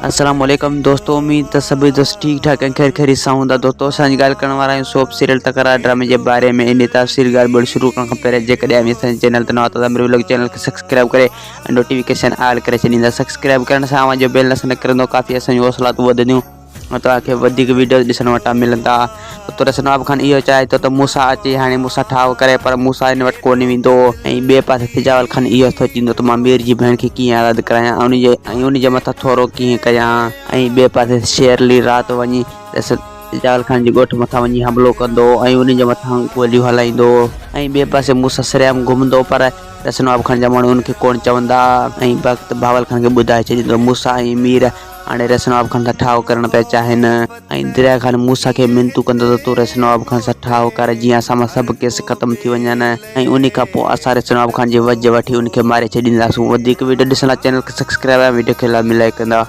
अस्सलाम वालेकुम दोस्तों, उम्मीद है सभी दोस्त ठीक ठाक हैं, खैर खैरियत सां हूंदा। दोस्तों असांजी ॻाल्हि करण वारा आहियूं सोप सीरियल तकरार ड्रामे जे बारे में। इन तफ़सील ॻाल्हि शुरू करण खां पहिरियों जेकॾहिं असांजे चैनल ते नवां त मेरे व्लॉग चैनल खे सब्सक्राइब करे नोटिफिकेशन ऑल करे छॾींदा। सब्सक्राइब करण सां आवाज़ जो बेल नसन निकिरंदो, काफ़ी असांजूं हौसलातूं वधंदियूं, तव्हांखे वधीक वीडियो ॾिसण वटां मिलंदा। तो रसनवाब खान इहो चाहे थो त मूंसां अचे हाणे मूंसां ठाव करे, पर मूंसां हिन वटि कोन वेंदो। ऐं ॿिए पासे तिजावल खान इहो सोचींदो त मां मीर जी भेण खे कीअं आज़ादु करायां ऐं उनजे मथां थोरो कीअं कयां। ऐं ॿिए पासे शेरली राति वञी तिजावल खान जे ॻोठ मथां वञी हमिलो कंदो ऐं उनजे मथां गोलियूं हलाईंदो। ऐं ॿिए पासे मूंसां सरेआम घुमंदो, पर रसनवाब खान जा माण्हू उनखे कोन चवंदा। ऐं वक़्त बावल खान खे ॿुधाए छॾींदो मूंसां ऐं मीर हाणे रसनवाब खान सां ठाव करण पिया चाहिनि। ऐं दरिया खान मूंसां खे मिनतू कंदो त तूं रसनवाब खान सां ठाव कर, जीअं असां मां सभु केस ख़तमु थी वञनि। ऐं उन खां पोइ असां रसनवाब खान जे वज वठी उनखे मारे छॾींदासीं। वधीक वीडियो ॾिसण लाइ चैनल खे सब्सक्राइब ऐं वीडियो खे लाइ मिलाए कंदा।